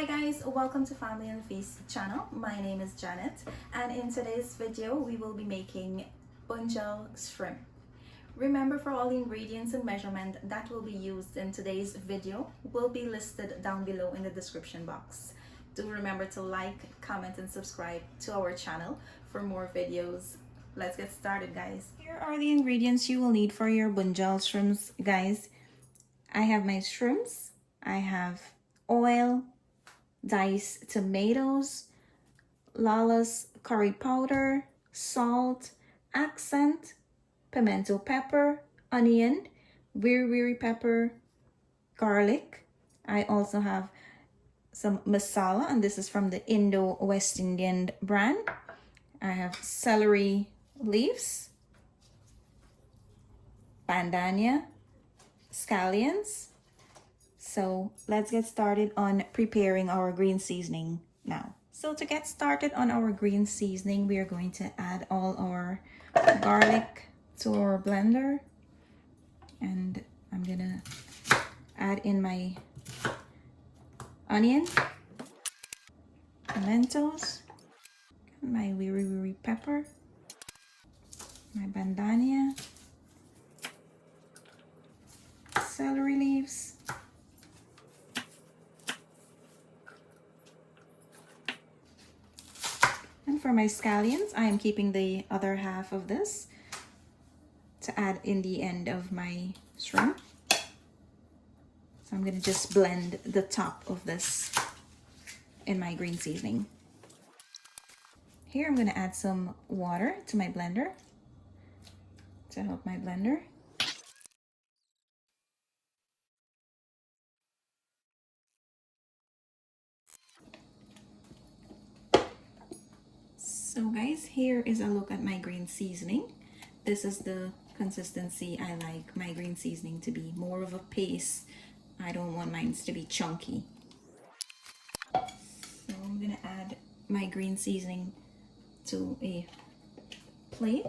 Hi guys, welcome to Family and Feast channel. My name is Janet, and in today's video we will be making Bunjal Shrimp. Remember, for all the ingredients and measurement that will be used in today's video will be listed down below in the description box. Do remember to like, comment and subscribe to our channel for more videos. Let's get started, guys. Here are the ingredients you will need for your Bunjal shrimps, guys. I have my shrimps, I have oil, diced tomatoes, Lala's curry powder, salt, accent, pimento pepper, onion, Wiri pepper, garlic. I also have some masala, and this is from the Indo-West Indian brand. I have celery leaves, Bandania Scallions. So let's get started on preparing our green seasoning now. So to get started on our green seasoning, we are going to add all our garlic to our blender, and I'm gonna add in my onion, pimentos, my Wiri pepper, my bandania, celery leaves, and for my scallions, I am keeping the other half of this to add in the end of my shrimp. So I'm going to just blend the top of this in my green seasoning. Here I'm going to add some water to my blender to help my blender. So guys, here is a look at my green seasoning. This is the consistency I like my green seasoning to be, more of a paste. I don't want mine to be chunky. So I'm gonna add my green seasoning to a plate,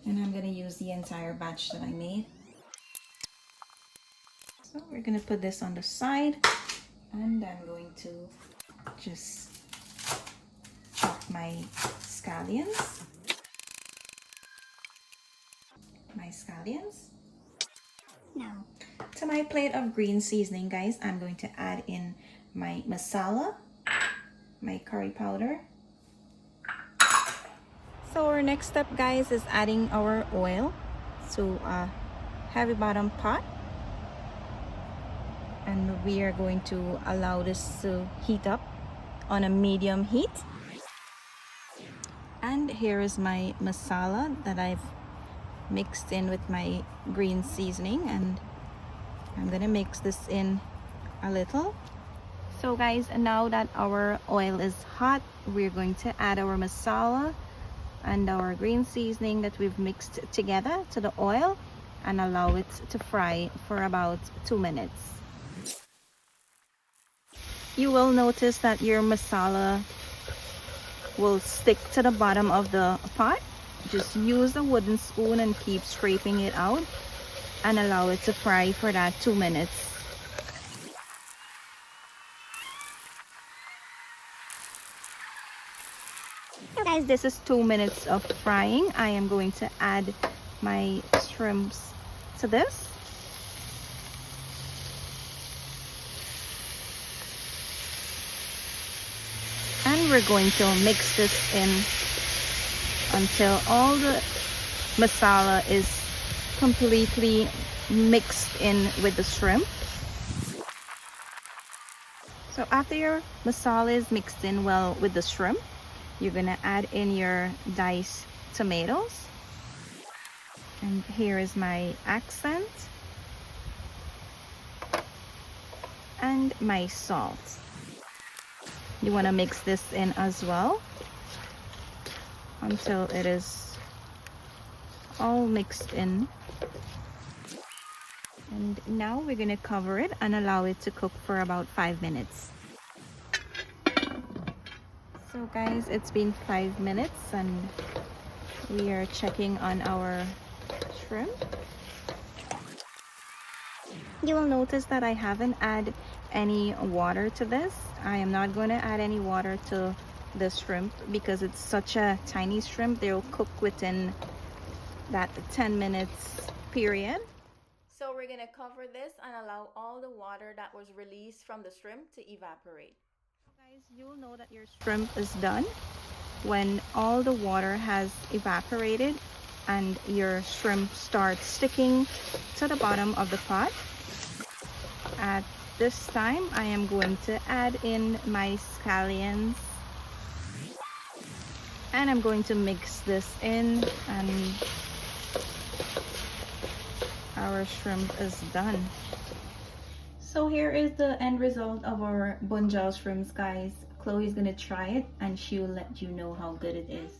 and I'm gonna use the entire batch that I made. So we're gonna put this on the side, and I'm going to just chop my scallions. Now, to my plate of green seasoning, guys, I'm going to add in my masala, my curry powder. So our next step, guys, is adding our oil to a heavy bottom pot, and we are going to allow this to heat up on a medium heat. And here is my masala that I've mixed in with my green seasoning, and I'm gonna mix this in a little. So guys, now that our oil is hot, we're going to add our masala and our green seasoning that we've mixed together to the oil and allow it to fry for about 2 minutes. You will notice that your masala will stick to the bottom of the pot. Just use a wooden spoon and keep scraping it out and allow it to fry for that 2 minutes. So guys, this is 2 minutes of frying. I am going to add my shrimps to this. And we're going to mix this in until all the masala is completely mixed in with the shrimp. So after your masala is mixed in well with the shrimp, you're gonna add in your diced tomatoes. And here is my accent and my salt. You want to mix this in as well until it is all mixed in. And now we're going to cover it and allow it to cook for about 5 minutes. So guys, it's been 5 minutes and we are checking on our shrimp. You will notice that I haven't added any water to this. I am not going to add any water to the shrimp because it's such a tiny shrimp. They'll cook within that 10 minutes period. So we're gonna cover this and allow all the water that was released from the shrimp to evaporate. Guys, you'll know that your shrimp is done when all the water has evaporated and your shrimp starts sticking to the bottom of the pot. At this time, I am going to add in my scallions and I'm going to mix this in, and our shrimp is done. So here is the end result of our Bunjal shrimps, guys. Chloe's gonna try it and she'll let you know how good it is.